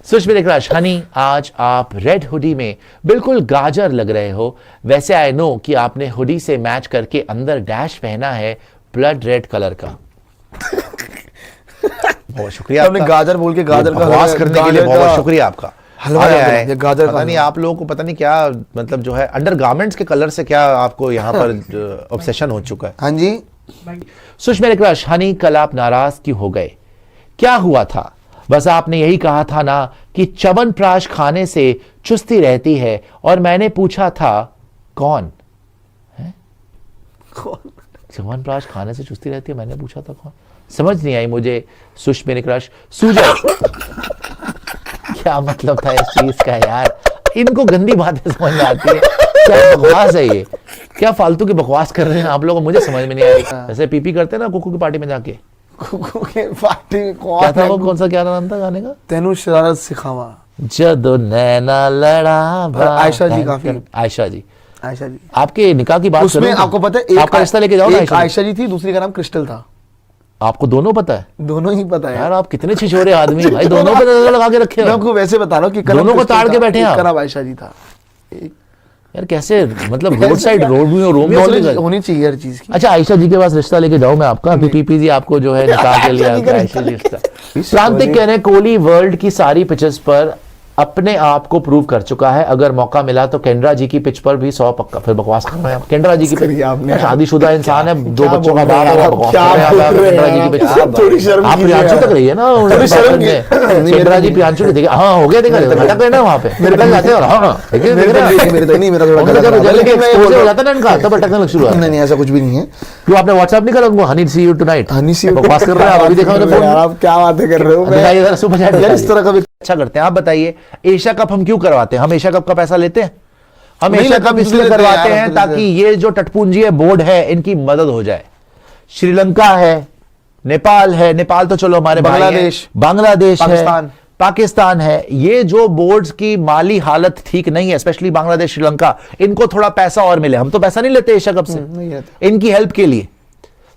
Sushmit crush Honey, आज आप red hoodie में बिल्कुल गाजर लग रहे हो। वैसे आई नो कि आपने हुडी से मैच करके अंदर डैश पहना है ब्लड रेड कलर का। बहुत शुक्रिया आपने गाजर बोल के गाजर का बकवास करने के लिए बहुत शुक्रिया आपका। हलवा है गाजर पता नहीं आप लोगों को पता नहीं क्या मतलब जो है अंडरगारमेंट्स के कलर से क्या आपको यहाँ पर ऑब्सेशन हो चुका है। हाँ जी सुष्मित क्रश हनी, कल आप नाराज क्यों हो गए? क्या हुआ था? बस आपने यही कहा था ना कि च्यवनप्राश खाने से चुस्ती रहती है, और मैंने पूछा था कौन है? च्यवनप्राश खाने से चुस्ती रहती है, मैंने पूछा था कौन? समझ नहीं आई मुझे सुष्मित क्रश। सुजय क्या मतलब था इस चीज का यार? इनको गंदी बातें समझ में आती है। क्या बकवास है ये? क्या फालतू की बकवास कर रहे हैं आप लोग? मुझे समझ में नहीं आ रही। ऐसे पीपी करते हैं ना कुकू की पार्टी में जाके। कुकू के पार्टी में क्या था वो, कौन सा क्या नाम था गाने का? तेनू शरारत सिखावा जदो नैना लड़ा। आयशा जी काफी। आयशा जी आयशा जी आपके निकाह की बात उसमें आपको पता है आपका रिश्ता लेके जाओ। एक आयशा जी थी, दूसरी का नाम क्रिस्टल था। आपको दोनों पता है? दोनों ही पता है यार। आप कितने छिछोरे आदमी भाई, दोनों पे नजर लगा के रखे हो। मैं आपको वैसे बता रहा हूँ कि दोनों को ताड़ के बैठे हैं आप। आयशा जी था यार कैसे मतलब रोड साइड रोमियो होनी चाहिए हर चीज की। अच्छा आयशा जी के पास रिश्ता लेके जाऊं मैं आपका? पीपी जी आपको जो है निकाह के लिए आयशा जी रिश्ता। प्रांतिक कह रहे हैं कोहली वर्ल्ड की सारी पिचेस पर अपने आप को प्रूव कर चुका है, अगर मौका मिला तो केंद्रा जी की पिच पर भी 100 पक्का। फिर बकवास कर रहे हैं आप। केंद्रा जी की पिच, शादीशुदा इंसान है, 2 बच्चों का बाप है, केंद्रा जी की पिच। आप प्रियांशु तक रही है ना केंद्रा जी, प्रियांशु ने देखा। हाँ हो गया, देखा भटक गए ना वहाँ पे, निकल जाते हैं। हो जाता ना इनका तब भटकने लग शुरू हुआ। नहीं ऐसा कुछ भी नहीं है। क्यों आपने व्हाट्सएप नहीं करा उनको? हनी सी यू टुनाइट। हनी सी बकवास कर रहे हैं आप, अभी देखा मैंने फोन। आप क्या बातें कर रहे हो? बताइए जरा सुपर चैट यार इस तरह का अच्छा करते हैं। आप बताइए एशिया कप हम क्यों करवाते हैं? हम एशिया कप का पैसा लेते हैं? हम एशिया कप इसलिए करवाते हैं ताकि ये जो टटपुंजी है बोर्ड है इनकी मदद हो जाए। श्रीलंका है, नेपाल है, नेपाल तो चलो हमारे बांग्लादेश है, पाकिस्तान है। ये जो बोर्ड्स की माली हालत ठीक नहीं है, स्पेशली बांग्लादेश श्रीलंका, इनको थोड़ा पैसा और मिले। हम तो पैसा नहीं लेते एशिया कप से, इनकी हेल्प के लिए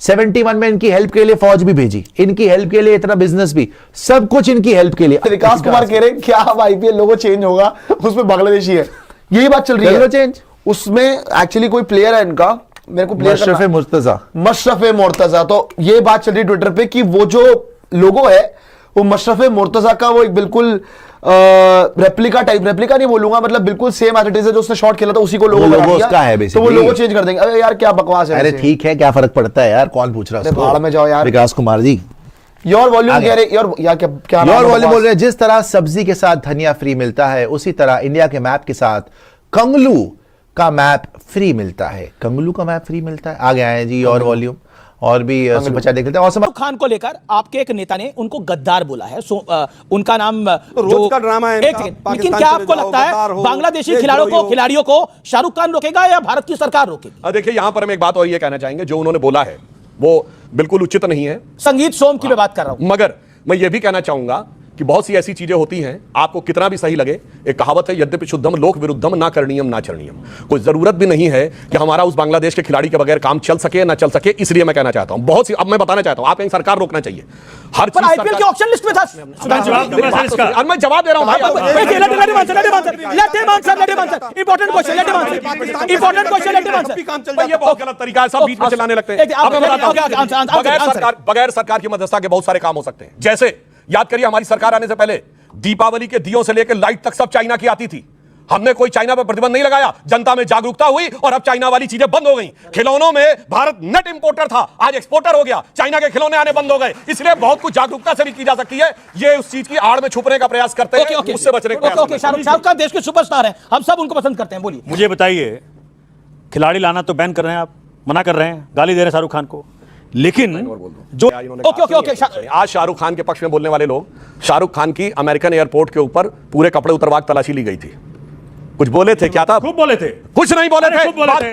71 में इनकी हेल्प के लिए फौज भी भेजी, इनकी हेल्प के लिए इतना बिजनेस भी, सब कुछ इनकी हेल्प के लिए। विकास कुमार कह रहे हैं क्या अब आईपीएल लोगो चेंज होगा? उसमें बांग्लादेशी है, यही बात चल रही है। चेंज उसमें एक्चुअली कोई प्लेयर है इनका, मेरे को प्लेयर मशरफ मुर्तजा। तो ये बात चल रही है ट्विटर पे कि वो जो लोगो है वो मशरफ मुर्तजा का, वो एक बिल्कुल रेप्लिका टाइप, रेप्लिका नहीं बोलूंगा, मतलब बिल्कुल सेम एज इट इज है जो उसने शॉट खेला था उसी को लोगो उसका है बेसिकली। तो वो लोगो चेंज कर देंगे। अरे यार क्या बकवास है। अरे ठीक है, क्या फर्क पड़ता है यार, कौन पूछ रहा है? भाड़ में जाओ यार। विकास कुमार जी योर वॉल्यूम कह रहे यार क्या योर वॉल्यूम बोल रहे हैं। जिस तरह सब्जी के साथ धनिया फ्री मिलता है, उसी तरह इंडिया के मैप के साथ कंगलू का मैप फ्री मिलता है। कंगलू का मैप फ्री मिलता है। आगे आए जी योर वॉल्यूम और भी सुपर चैट देख लेते हैं। शाहरुख खान को लेकर आपके एक नेता ने उनको गद्दार बोला है। उनका नाम रोज का ड्रामा है। लेकिन क्या आपको लगता है बांग्लादेशी खिलाड़ियों को शाहरुख खान रोकेगा या भारत की सरकार रोकेगी? देखिए यहाँ पर हम एक बात और ये कहना चाहेंगे, जो उन्होंने बोला है वो बिल्कुल उचित नहीं है। संगीत सोम की मैं बात कर रहा हूं। मगर मैं ये भी कहना चाहूंगा कि बहुत सी ऐसी चीजें होती हैं, आपको कितना भी सही लगे। एक कहावत है, यद्यपि शुद्धम लोक विरुद्धम ना करणीयम ना चरणीयम। कोई जरूरत भी नहीं है कि हमारा उस बांग्लादेश के खिलाड़ी के बगैर काम चल सके ना चल सके। इसलिए मैं कहना चाहता हूं बहुत सी, अब मैं बताना चाहता हूं, आप कहीं सरकार रोकना चाहिए हर चीज। आईपीएल के ऑप्शन लिस्ट में था। मैं जवाब दे रहा हूं। ये बहुत गलत तरीका है, सब बीच में चलाने लगते हैं। बगैर सरकार की मध्यस्थता के बहुत सारे काम हो सकते हैं। जैसे याद करिए हमारी सरकार आने से पहले दीपावली के दियों से लेकर लाइट तक सब चाइना की आती थी। हमने कोई चाइना पर प्रतिबंध नहीं लगाया, जनता में जागरूकता हुई और अब चाइना वाली चीजें बंद हो गई। खिलौनों में भारत नेट इंपोर्टर था, आज एक्सपोर्टर हो गया। चाइना के खिलौने आने बंद हो गए। इसलिए बहुत कुछ जागरूकता से भी की जा सकती है। ये उस चीज की आड़ में छुपने का प्रयास करते हैं, उससे बचने का प्रयास। शाहरुख खान देश के सुपरस्टार हैं, हम सब उनको पसंद करते हैं। बोलिए मुझे बताइए, खिलाड़ी लाना तो बैन कर रहे हैं आप, मना कर रहे हैं, गाली दे रहे हैं शाहरुख खान को, लेकिन जो आज शाहरुख खान के पक्ष में बोलने वाले लोग, शाहरुख खान की अमेरिकन एयरपोर्ट के ऊपर पूरे कपड़े उतरवा के तलाशी ली गई थी। कुछ बोले थे? क्या था? खूब बोले थे। कुछ नहीं बोले थे।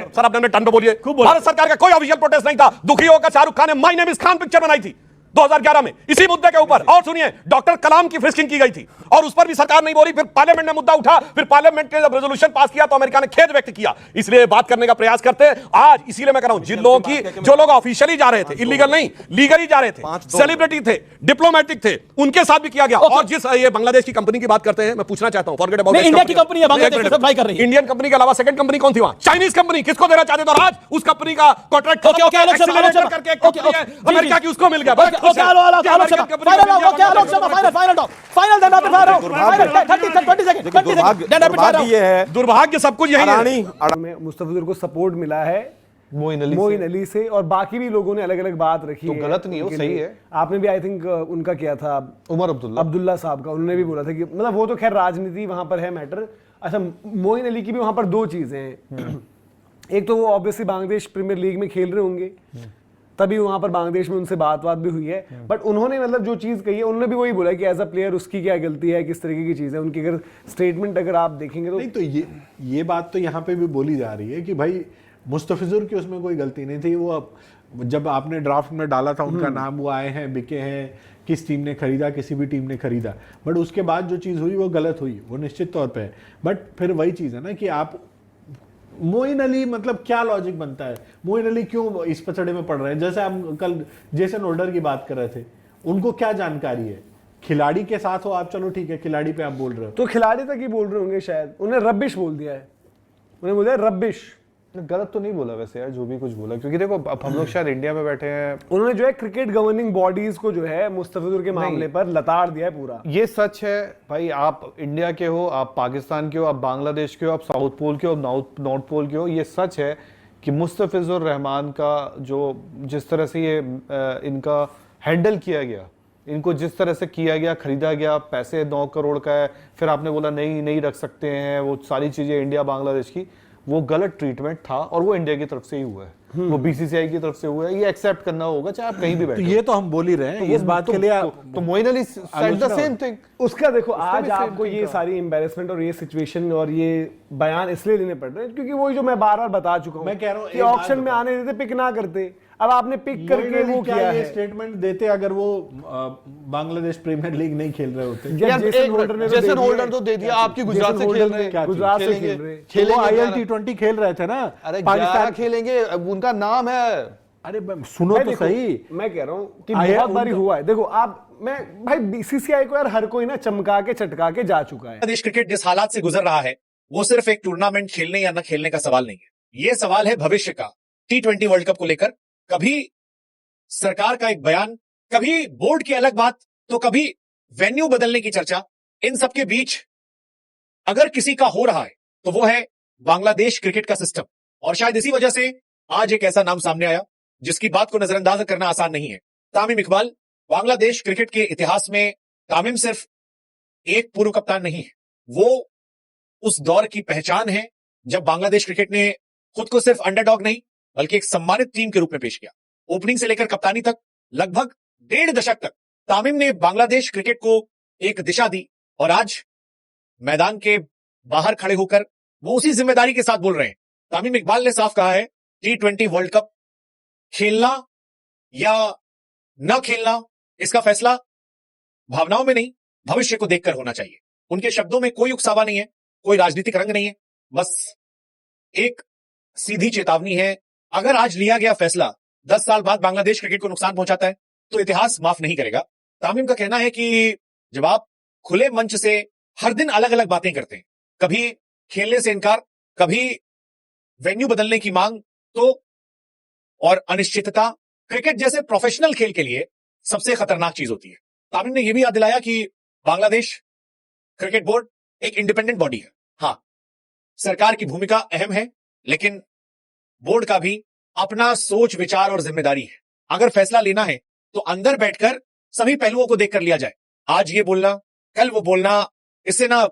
सर अपने टन पे बोलिए। भारत सरकार का कोई ऑफिशियल प्रोटेस्ट नहीं था। दुखी होकर शाहरुख खान ने my name is Khan picture बनाई थी। 2011 में इसी मुद्दे के ऊपर। और सुनिए, डॉक्टर कलाम की फ्रिस्किंग की गई थी और उस पर भी सरकार नहीं बोली। फिर पार्लियामेंट में मुद्दा उठा, फिर पार्लियामेंट ने जब रेजोल्यूशन पास किया तो अमेरिका ने खेद व्यक्त किया। इसलिए बात करने का प्रयास करते हैं आज। इसीलिए मैं कह रहा हूं, जिन लोगों की, जो लोग ऑफिशियली जा रहे थे, इलीगल नहीं, लीगली जा रहे थे, सेलिब्रिटी थे, डिप्लोमेटिक थे, उनके साथ भी किया गया। और जिस ये बांग्लादेश की कंपनी की बात करते हैं, मैं पूछना चाहता हूं, फॉरगेट अबाउट इंडिया की कंपनी है, बांग्लादेश से सप्लाई कर रही है। इंडियन कंपनी के अलावा सेकंड कंपनी कौन थी वहां? Chinese company. किसको देना चाहते थे और आज उस कंपनी का कॉन्ट्रैक्ट अमेरिका की उसको मिल गया। दुर्भाग्य सब कुछ यही है। मुस्तफिजुर को सपोर्ट मिला है मोइन अली से, और बाकी भी लोगों ने अलग अलग बात रखी तो है। गलत नहीं हो, सही है। आपने भी आई थिंक उनका किया था, उमर अब्दुल्ला साहब का, उन्होंने भी बोला था कि मतलब वो तो खैर राजनीति वहां पर है मैटर। अच्छा, मोइन अली की भी वहां पर दो चीजें हैं। एक तो वो ऑब्वियसली बांग्लादेश प्रीमियर लीग में खेल रहे होंगे, तभी वहां पर बांग्लादेश में उनसे बात भी हुई है। बट उन्होंने मतलब जो चीज कही है, उन्होंने भी वही बोला कि एज अ प्लेयर उसकी क्या गलती है, किस तरीके की चीज है उनकी। अगर स्टेटमेंट अगर आप देखेंगे तो नहीं, तो ये बात तो यहाँ पे भी बोली जा रही है कि भाई मुस्तफिजुर की उसमें कोई गलती नहीं थी। वो जब आपने ड्राफ्ट में डाला था उनका नाम, वो आए हैं, बिके हैं, किस टीम ने खरीदा, किसी भी टीम ने खरीदा, बट उसके बाद जो चीज़ हुई वो गलत हुई, वो निश्चित तौर पे है। बट फिर वही चीज़ है ना कि आप मोइन अली, मतलब क्या लॉजिक बनता है? मोइन अली क्यों इस पचड़े में पड़ रहे हैं? जैसे हम कल जेसन होल्डर की बात कर रहे थे, उनको क्या जानकारी है? खिलाड़ी के साथ हो आप, चलो ठीक है, खिलाड़ी पे आप बोल रहे हो, तो खिलाड़ी तक ही बोल रहे होंगे शायद। उन्हें रबिश बोल दिया है, उन्हें बोला है रबिश। गलत तो नहीं बोला वैसे यार, जो भी कुछ बोला, क्योंकि देखो अब हम लोग शायद इंडिया में बैठे हैं। उन्होंने जो है क्रिकेट गवर्निंग बॉडीज को जो है मुस्तफिजुर के मामले पर लताड़ दिया है पूरा। ये सच है भाई, आप इंडिया के हो, आप पाकिस्तान के हो, आप बांग्लादेश के हो, आप साउथ पोल के हो, नॉर्थ पोल के हो, ये सच है कि मुस्तफिजुर रहमान का जो जिस तरह से ये इनका हैंडल किया गया, इनको जिस तरह से किया गया, खरीदा गया, पैसे 9 करोड़ का है, फिर आपने बोला नहीं रख सकते हैं, वो सारी चीजें इंडिया बांग्लादेश की, वो गलत ट्रीटमेंट था और वो इंडिया की तरफ से ही हुआ है, वो बीसीसीआई की तरफ से हुआ है। ये एक्सेप्ट करना होगा चाहे आप कहीं भी बैठे। तो ये तो हम बोल ही रहे हैं, इस बात के लिए तो Moeen Ali said the same thing. उसका देखो आज आपको ये सारी एम्बैरेसमेंट और ये सिचुएशन और ये बयान इसलिए लेने पड़ रहे हैं क्योंकि वही जो मैं बार-बार बता चुका हूं, मैं कह रहा हूं कि ऑक्शन में आने देते, पिक ना करते। अब आपने पिक करके वो किया है। स्टेटमेंट देते अगर वो बांग्लादेश प्रीमियर लीग नहीं खेल रहे होते। जेसन होल्डर तो दे दिया, आपकी गुजरात से खेल रहे हैं, गुजरात से खेल रहे खेलेंगे, IL T20 खेल रहे थे ना, पाकिस्तान खेलेंगे, उनका नाम है। अरे सुनो तो सही, मैं कह रहा हूं कि बहुत बारी हुआ है। देखो आप, मैं भाई बीसीसीआई को यार हर कोई ना चमका के चटका के जा चुका है। देश क्रिकेट जिस हालात से गुजर रहा है, वो सिर्फ एक टूर्नामेंट खेलने या न खेलने का सवाल नहीं है। ये सवाल है भविष्य का। T20 वर्ल्ड कप को लेकर कभी सरकार का एक बयान, कभी बोर्ड की अलग बात, तो कभी वेन्यू बदलने की चर्चा। इन सबके बीच अगर किसी का हो रहा है तो वो है बांग्लादेश क्रिकेट का सिस्टम। और शायद इसी वजह से आज एक ऐसा नाम सामने आया जिसकी बात को नजरअंदाज करना आसान नहीं है। तामिम इकबाल। बांग्लादेश क्रिकेट के इतिहास में तामिम सिर्फ एक पूर्व कप्तान नहीं है, वो उस दौर की पहचान है जब बांग्लादेश क्रिकेट ने खुद को सिर्फ अंडरडॉग नहीं बल्कि एक सम्मानित टीम के रूप में पेश किया। ओपनिंग से लेकर कप्तानी तक लगभग 1.5 दशक तक तामिम ने बांग्लादेश क्रिकेट को एक दिशा दी और आज मैदान के बाहर खड़े होकर वो उसी जिम्मेदारी के साथ बोल रहे हैं। तामिम इकबाल ने साफ कहा है, T20 वर्ल्ड कप खेलना या न खेलना, इसका फैसला भावनाओं में नहीं, भविष्य को देखकर होना चाहिए। उनके शब्दों में कोई उकसावा नहीं है, कोई राजनीतिक रंग नहीं है, बस एक सीधी चेतावनी है। अगर आज लिया गया फैसला 10 साल बाद बांग्लादेश क्रिकेट को नुकसान पहुंचाता है तो इतिहास माफ नहीं करेगा। तामिम का कहना है कि जब आप खुले मंच से हर दिन अलग अलग बातें करते हैं, कभी खेलने से इनकार, कभी वेन्यू बदलने की मांग, तो और अनिश्चितता क्रिकेट जैसे प्रोफेशनल खेल के लिए सबसे खतरनाक चीज होती है। तामिम ने यह भी याद दिलाया कि बांग्लादेश क्रिकेट बोर्ड एक इंडिपेंडेंट बॉडी है। हां, सरकार की भूमिका अहम है, लेकिन बोर्ड का भी अपना सोच, विचार और जिम्मेदारी है। अगर फैसला लेना है तो अंदर बैठकर सभी पहलुओं को देखकर लिया जाए। आज ये बोलना, कल वो बोलना, इससे ना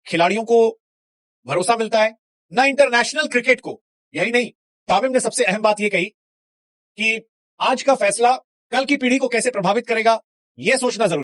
खिलाड़ियों को भरोसा मिलता है, ना इंटरनेशनल क्रिकेट को। यही नहीं, तामिम ने सबसे अहम बात यह कही कि आज का फैसला कल की पीढ़ी को कैसे प्रभावित करेगा, यह सोचना जरूरी।